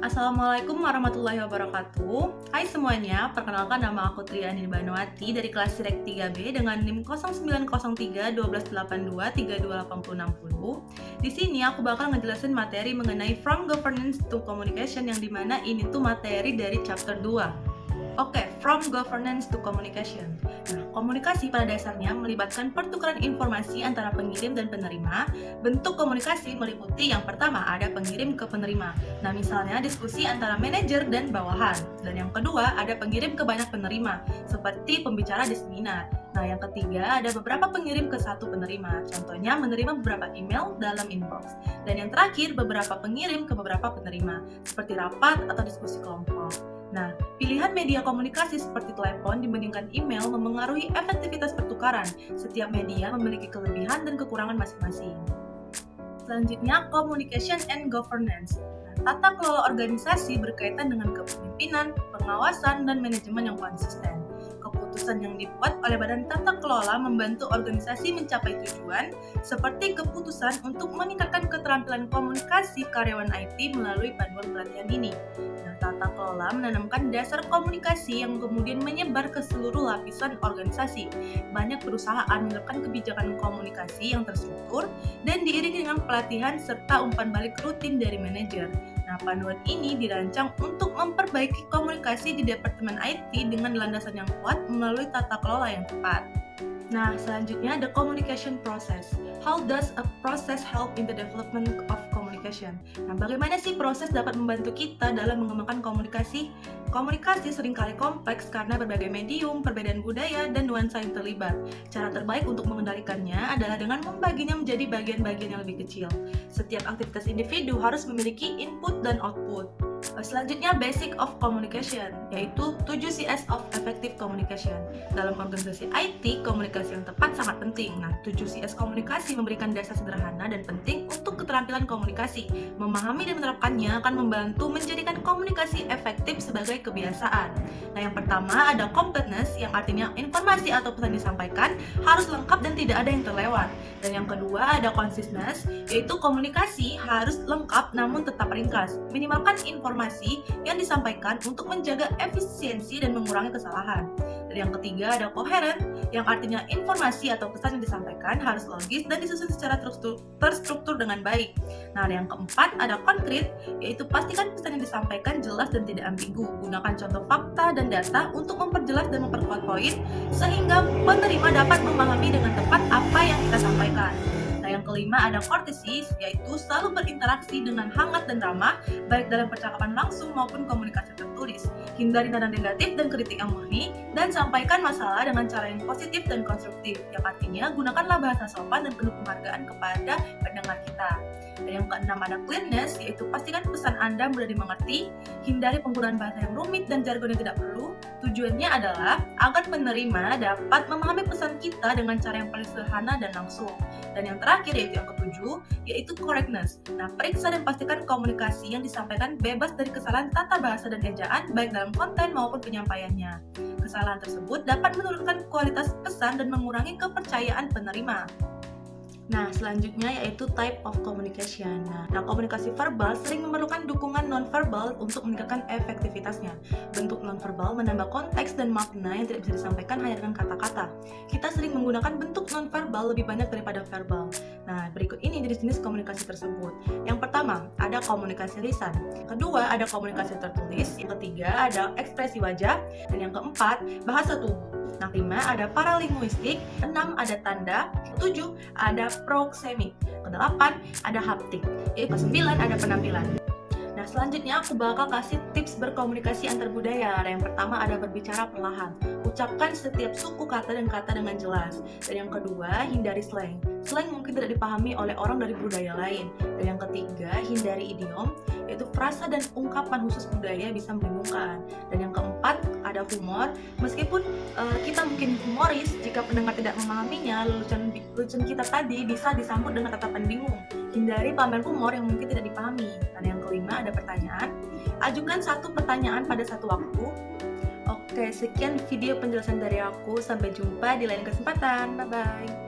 Assalamualaikum warahmatullahi wabarakatuh. Hai semuanya, perkenalkan nama aku Triani Banuati dari kelas Sirek 3B dengan NIM 0903 1282 328060. Di sini aku bakal ngejelasin materi mengenai From Governance to Communication yang dimana ini tuh materi dari chapter 2. Oke, from governance to communication. Nah, komunikasi pada dasarnya melibatkan pertukaran informasi antara pengirim dan penerima. Bentuk komunikasi meliputi yang pertama ada pengirim ke penerima. Nah, misalnya diskusi antara manajer dan bawahan. Dan yang kedua ada pengirim ke banyak penerima, seperti pembicara di seminar. Nah, yang ketiga ada beberapa pengirim ke satu penerima. Contohnya menerima beberapa email dalam inbox. Dan yang terakhir beberapa pengirim ke beberapa penerima, seperti rapat atau diskusi kelompok. Nah, pilihan media komunikasi seperti telepon dibandingkan email memengaruhi efektivitas pertukaran. Setiap media memiliki kelebihan dan kekurangan masing-masing. Selanjutnya, communication and governance. Nah, tata kelola organisasi berkaitan dengan kepemimpinan, pengawasan, dan manajemen yang konsisten. Keputusan yang dibuat oleh badan tata kelola membantu organisasi mencapai tujuan, seperti keputusan untuk meningkatkan keterampilan komunikasi karyawan IT melalui panduan pelatihan ini. Nah, tata kelola menanamkan dasar komunikasi yang kemudian menyebar ke seluruh lapisan organisasi. Banyak perusahaan menerapkan kebijakan komunikasi yang terstruktur dan diiringi dengan pelatihan serta umpan balik rutin dari manajer. Nah, panduan ini dirancang untuk memperbaiki komunikasi di Departemen IT dengan landasan yang kuat melalui tata kelola yang tepat. Nah, selanjutnya the communication process. How does a process help in the development of communication? Nah, bagaimana sih proses dapat membantu kita dalam mengembangkan komunikasi? Komunikasi seringkali kompleks karena berbagai medium, perbedaan budaya, dan nuansa yang terlibat. Cara terbaik untuk mengendalikannya adalah dengan membaginya menjadi bagian-bagian yang lebih kecil. Setiap aktivitas individu harus memiliki input dan output. Selanjutnya, basic of communication, yaitu 7 Cs of effective communication. Dalam organisasi IT, komunikasi yang tepat sangat penting. Nah, 7 Cs komunikasi memberikan dasar sederhana dan penting untuk keterampilan komunikasi. Memahami dan menerapkannya akan membantu menjadikan komunikasi efektif sebagai kebiasaan. Nah, yang pertama ada completeness, yang artinya informasi atau pesan disampaikan harus lengkap dan tidak ada yang terlewat. Dan yang kedua ada consistence, yaitu komunikasi harus lengkap namun tetap ringkas. Minimalkan informasi yang disampaikan untuk menjaga efisiensi dan mengurangi kesalahan. Dan yang ketiga ada coherent, yang artinya informasi atau pesan yang disampaikan harus logis dan disusun secara terstruktur dengan baik. Nah, yang keempat ada concrete, yaitu pastikan pesan yang disampaikan jelas dan tidak ambigu. Gunakan contoh fakta dan data untuk memperjelas dan memperkuat poin sehingga penerima dapat memahami dengan tepat apa yang kita sampaikan. Nah, yang kelima ada courtesy, yaitu selalu berinteraksi dengan hangat dan ramah, baik dalam percakapan langsung maupun komunikasi tertulis. Hindari nada negatif dan kritik yang murni, dan sampaikan masalah dengan cara yang positif dan konstruktif, yang artinya gunakanlah bahasa sopan dan penuh penghargaan kepada pendengar kita. Dan yang keenam ada clearness, yaitu pastikan pesan Anda mudah dimengerti, hindari penggunaan bahasa yang rumit dan jargon yang tidak perlu. Tujuannya adalah agar penerima dapat memahami pesan kita dengan cara yang paling sederhana dan langsung. Dan yang terakhir yaitu yang ketujuh, yaitu correctness. Nah, periksa dan pastikan komunikasi yang disampaikan bebas dari kesalahan tata bahasa dan ejaan, baik dalam konten maupun penyampaiannya. Kesalahan tersebut dapat menurunkan kualitas pesan dan mengurangi kepercayaan penerima. Nah, selanjutnya yaitu type of communication. Nah, komunikasi verbal sering memerlukan dukungan nonverbal untuk meningkatkan efektivitasnya. Bentuk nonverbal menambah konteks dan makna yang tidak bisa disampaikan hanya dengan kata-kata. Kita sering menggunakan bentuk nonverbal lebih banyak daripada verbal. Nah, berikut ini jenis-jenis komunikasi tersebut. Yang pertama, ada komunikasi lisan. Kedua, ada komunikasi tertulis. Yang ketiga, ada ekspresi wajah. Dan yang keempat, bahasa tubuh. Nah, 5 ada paralinguistik, 6 ada tanda, 7 ada proxemic, ke-8 ada haptik, yaitu ke-9 ada penampilan. Nah, selanjutnya aku bakal kasih tips berkomunikasi antar budaya. Yang pertama ada berbicara perlahan. Ucapkan setiap suku kata dan kata dengan jelas. Dan yang kedua, hindari slang. Slang mungkin tidak dipahami oleh orang dari budaya lain. Dan yang ketiga, hindari idiom, yaitu frasa dan ungkapan khusus budaya bisa membingungkan. Dan yang keempat, ada humor. Meskipun kita mungkin humoris, jika pendengar tidak memahaminya, lelucon kita tadi bisa disambut dengan tatapan bingung. Hindari pamer humor yang mungkin tidak dipahami. Dan yang kelima ada pertanyaan. Ajukan satu pertanyaan pada satu waktu. Oke, sekian video penjelasan dari aku. Sampai jumpa di lain kesempatan. Bye-bye.